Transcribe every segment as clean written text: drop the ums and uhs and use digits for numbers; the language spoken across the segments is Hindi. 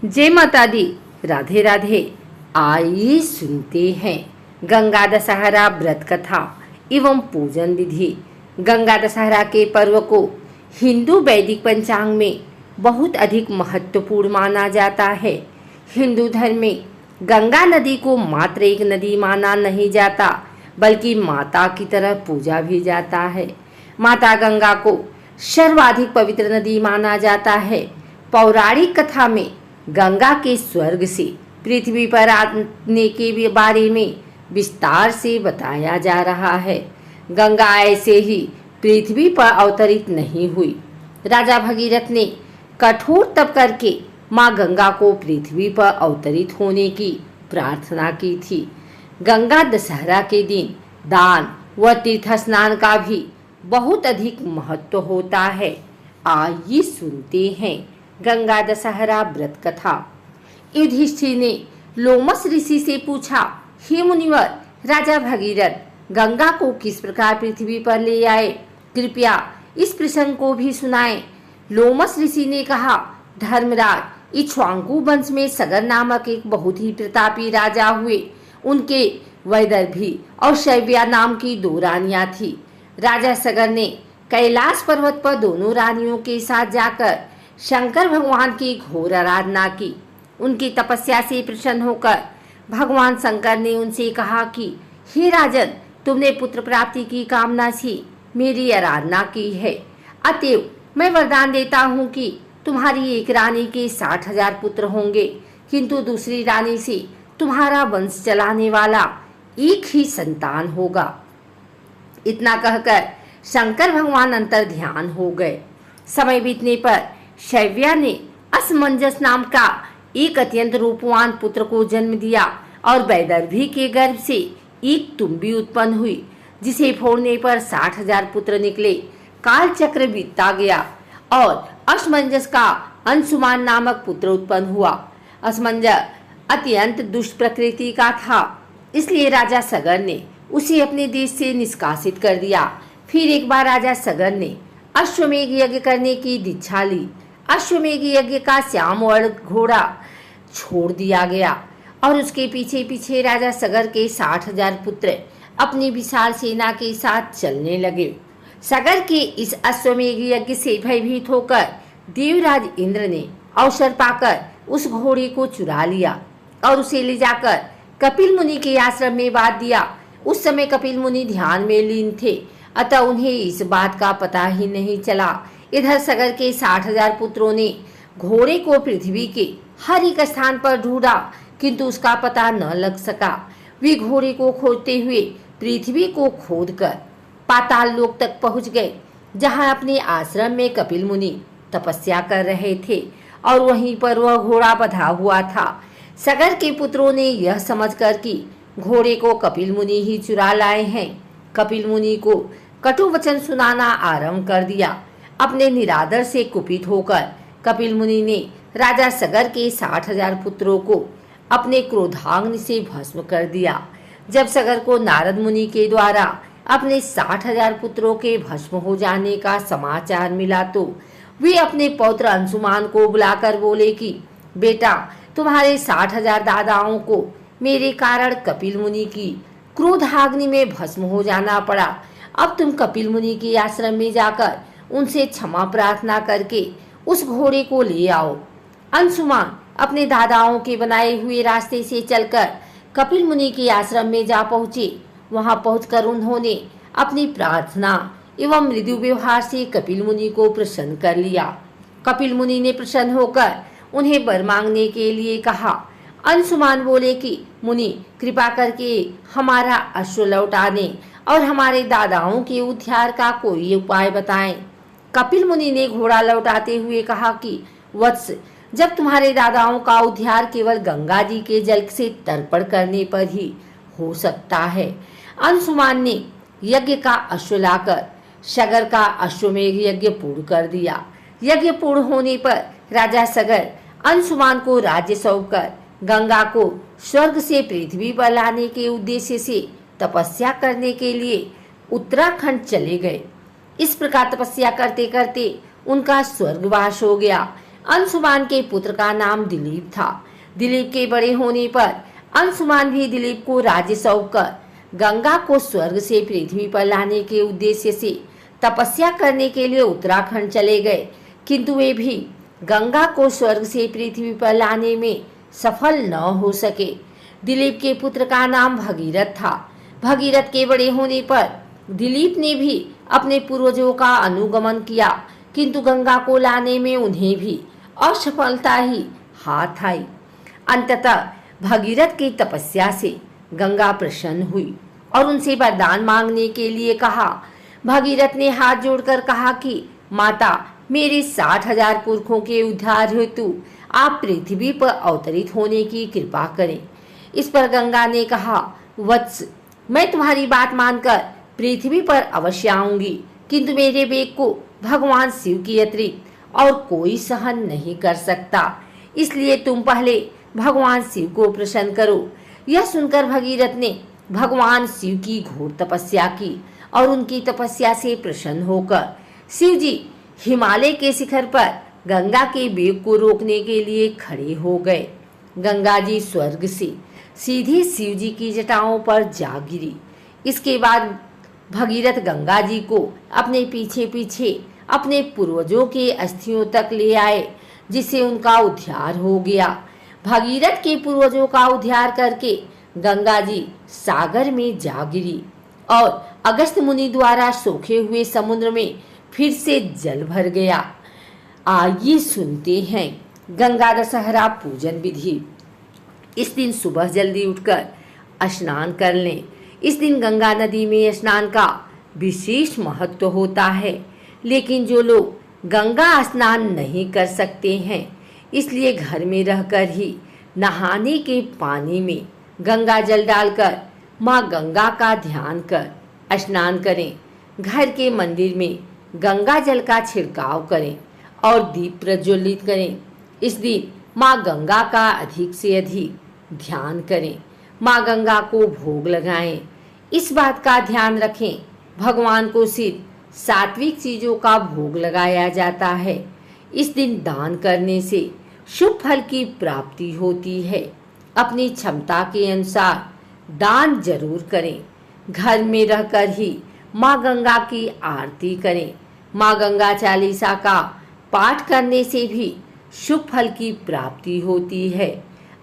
जय माता दी। राधे राधे। आइए सुनते हैं गंगा दशहरा व्रत कथा एवं पूजन विधि। गंगा दशहरा के पर्व को हिंदू वैदिक पंचांग में बहुत अधिक महत्वपूर्ण माना जाता है। हिंदू धर्म में गंगा नदी को मात्र एक नदी माना नहीं जाता, बल्कि माता की तरह पूजा भी जाता है। माता गंगा को सर्वाधिक पवित्र नदी माना जाता है। पौराणिक कथा में गंगा के स्वर्ग से पृथ्वी पर आने के बारे में विस्तार से बताया जा रहा है। गंगा ऐसे ही पृथ्वी पर अवतरित नहीं हुई। राजा भगीरथ ने कठोर तप करके माँ गंगा को पृथ्वी पर अवतरित होने की प्रार्थना की थी। गंगा दशहरा के दिन दान व तीर्थ स्नान का भी बहुत अधिक महत्व होता है। आइए सुनते हैं गंगा दशहरा व्रत कथा। युधिष्ठिर ने लोमस ऋषि से पूछा, हे मुनिवर, राजा भगीरथ गंगा को किस प्रकार पृथ्वी पर ले आए? कृपया इस प्रसंग को भी सुनाएं। लोमस ऋषि ने कहा, धर्मराज, इक्ष्वाकु वंश में सगर नामक एक बहुत ही प्रतापी राजा हुए। उनके वैदर्भी और शैव्या नाम की दो रानियां थी। राजा सगर ने कैलाश पर्वत पर दोनों रानियों के साथ जाकर शंकर भगवान की घोर आराधना की। उनकी तपस्या से प्रसन्न होकर भगवान शंकर ने उनसे कहा कि हे राजन, तुमने पुत्र प्राप्ति की कामना से मेरी आराधना की है, अतएव मैं वरदान देता हूँ कि तुम्हारी एक रानी के 60,000 पुत्र होंगे, किंतु दूसरी रानी से तुम्हारा वंश चलाने वाला एक ही संतान होगा। इतना कहकर शंकर भगवान अंतर ध्यान हो गए। समय बीतने पर शैव्या ने असमंजस नाम का एक अत्यंत रूपवान पुत्र को जन्म दिया और वैदर्भी के गर्भ से एक तुम्बी उत्पन्न हुई, जिसे फोड़ने पर 60,000 पुत्र निकले। काल चक्र बीतता गया और असमंजस का अंशुमान नामक पुत्र उत्पन्न हुआ। असमंजस अत्यंत दुष्ट प्रकृति का था, इसलिए राजा सगर ने उसे अपने देश से निष्कासित कर दिया। फिर एक बार राजा सगर ने अश्वमेघ यज्ञ करने की दीक्षा ली। अश्वमेघ यज्ञ का श्याम वर्ण घोड़ा छोड़ दिया गया और उसके पीछे पीछे राजा सगर के 60,000 पुत्र अपनी विशाल सेना के साथ चलने लगे। सगर के इस अश्वमेघ यज्ञ से भयभीत होकर देवराज इंद्र ने अवसर पाकर उस घोड़े को चुरा लिया और उसे ले जाकर कपिल मुनि के आश्रम में बांध दिया। उस समय कपिल मुनि ध्यान में लीन थे, अतः उन्हें इस बात का पता ही नहीं चला। इधर सगर के 60,000 पुत्रों ने घोड़े को पृथ्वी के हर एक स्थान पर ढूंढा, किंतु उसका पता न लग सका। वे घोड़े को खोजते हुए पृथ्वी को खोदकर पाताल लोक तक पहुंच गए, जहां अपने आश्रम में कपिल मुनि तपस्या कर रहे थे और वहीं पर वह घोड़ा बंधा हुआ था। सगर के पुत्रों ने यह समझकर कि घोड़े को कपिल मुनि ही चुरा लाए हैं, कपिल मुनि को कटु वचन सुनाना आरंभ कर दिया। अपने निरादर से कुपित होकर कपिल मुनि ने राजा सगर के 60,000 पुत्रों को अपने क्रोधाग्नि से भस्म कर दिया। जब सगर को नारद मुनि के द्वारा अपने 60,000 पुत्रों के भस्म हो जाने का समाचार मिला तो वे अपने पौत्र अंशुमान को बुलाकर बोले कि बेटा, तुम्हारे 60,000 दादाओं को मेरे कारण कपिल मुनि की क्रोधाग्नि में भस्म हो जाना पड़ा। अब तुम कपिल मुनि के आश्रम में जाकर उनसे क्षमा प्रार्थना करके उस घोड़े को ले आओ। अंशुमान अपने दादाओं के बनाए हुए रास्ते से चलकर कपिल मुनि के आश्रम में जा पहुंचे। वहां पहुंचकर उन्होंने अपनी प्रार्थना एवं मृदु व्यवहार से कपिल मुनि को प्रसन्न कर लिया। कपिल मुनि ने प्रसन्न होकर उन्हें वर मांगने के लिए कहा। अंशुमान बोले कि मुनि, कृपा करके हमारा अश्व लौटा दें और हमारे दादाओं के उद्धार का कोई उपाय बताएं। कपिल मुनि ने घोड़ा लौटाते हुए कहा कि वत्स, जब तुम्हारे दादाओं का उद्धार केवल गंगा जी के जल से तर्पण करने पर ही हो सकता है। अंशुमान ने यज्ञ का अश्व लाकर सगर का अश्वमेघ यज्ञ पूर्ण कर दिया। यज्ञ पूर्ण होने पर राजा सगर अंशुमान को राज्य सौंपकर गंगा को स्वर्ग से पृथ्वी पर लाने के उद्देश्य से तपस्या करने के लिए उत्तराखंड चले गए। इस प्रकार तपस्या करते करते उनका स्वर्गवास हो गया। अंशुमान के पुत्र का नाम दिलीप था। दिलीप के बड़े होने पर अंशुमान भी दिलीप को राज्य सौंपकर गंगा को स्वर्ग से पृथ्वी पर लाने के उद्देश्य से तपस्या करने के लिए उत्तराखंड चले गए, किंतु वे भी गंगा को स्वर्ग से पृथ्वी पर लाने में सफल न हो सके। दिलीप के पुत्र का नाम भगीरथ था। भगीरथ के बड़े होने पर दिलीप ने भी अपने पूर्वजों का अनुगमन किया, किंतु गंगा को लाने में उन्हें भी असफलता ही हाथ आई। अंततः भगीरथ की तपस्या से गंगा प्रसन्न हुई और उनसे वरदान मांगने के लिए कहा। भगीरथ ने हाथ जोड़कर कहा कि माता, मेरे 60,000 पुरखों के उद्धार हेतु आप पृथ्वी पर अवतरित होने की कृपा करें। इस पर गंगा ने कहा, वत्स, मैं तुम्हारी बात मानकर पृथ्वी पर अवश्य आऊंगी, किंतु मेरे वेग को भगवान शिव की अतिरिक्त और कोई सहन नहीं कर सकता, इसलिए तुम पहले भगवान शिव को प्रसन्न करो। यह सुनकर भगीरथ ने भगवान शिव की घोर तपस्या की और उनकी तपस्या से प्रसन्न होकर शिव जी हिमालय के शिखर पर गंगा के वेग को रोकने के लिए खड़े हो गए। गंगा जी स्वर्ग से सीधी शिव जी की जटाओं पर जा गिरी। इसके बाद भगीरथ गंगा जी को अपने पीछे पीछे अपने पूर्वजों के अस्थियों तक ले आए, जिससे उनका उद्धार हो गया। भगीरथ के पूर्वजों का उद्धार करके गंगा जी सागर में जा गिरी और अगस्त्य मुनि द्वारा सोखे हुए समुद्र में फिर से जल भर गया। आइए सुनते हैं गंगा दशहरा पूजन विधि। इस दिन सुबह जल्दी उठकर स्नान कर लें। इस दिन गंगा नदी में स्नान का विशेष महत्व होता है, लेकिन जो लोग गंगा स्नान नहीं कर सकते हैं, इसलिए घर में रहकर ही नहाने के पानी में गंगा जल डालकर माँ गंगा का ध्यान कर स्नान करें। घर के मंदिर में गंगा जल का छिड़काव करें और दीप प्रज्वलित करें। इस दिन माँ गंगा का अधिक से अधिक ध्यान करें। माँ गंगा को भोग लगाएं। इस बात का ध्यान रखें, भगवान को सिर्फ सात्विक चीजों का भोग लगाया जाता है। इस दिन दान करने से शुभ फल की प्राप्ति होती है। अपनी क्षमता के अनुसार दान जरूर करें। घर में रहकर ही माँ गंगा की आरती करें। माँ गंगा चालीसा का पाठ करने से भी शुभ फल की प्राप्ति होती है।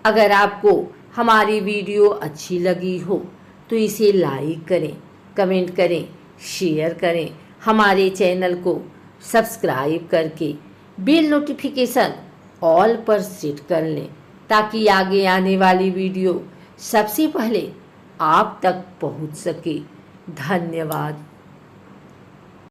अगर आपको हमारी वीडियो अच्छी लगी हो तो इसे लाइक करें, कमेंट करें, शेयर करें। हमारे चैनल को सब्सक्राइब करके बेल नोटिफिकेशन ऑल पर सेट कर लें, ताकि आगे आने वाली वीडियो सबसे पहले आप तक पहुंच सके। धन्यवाद।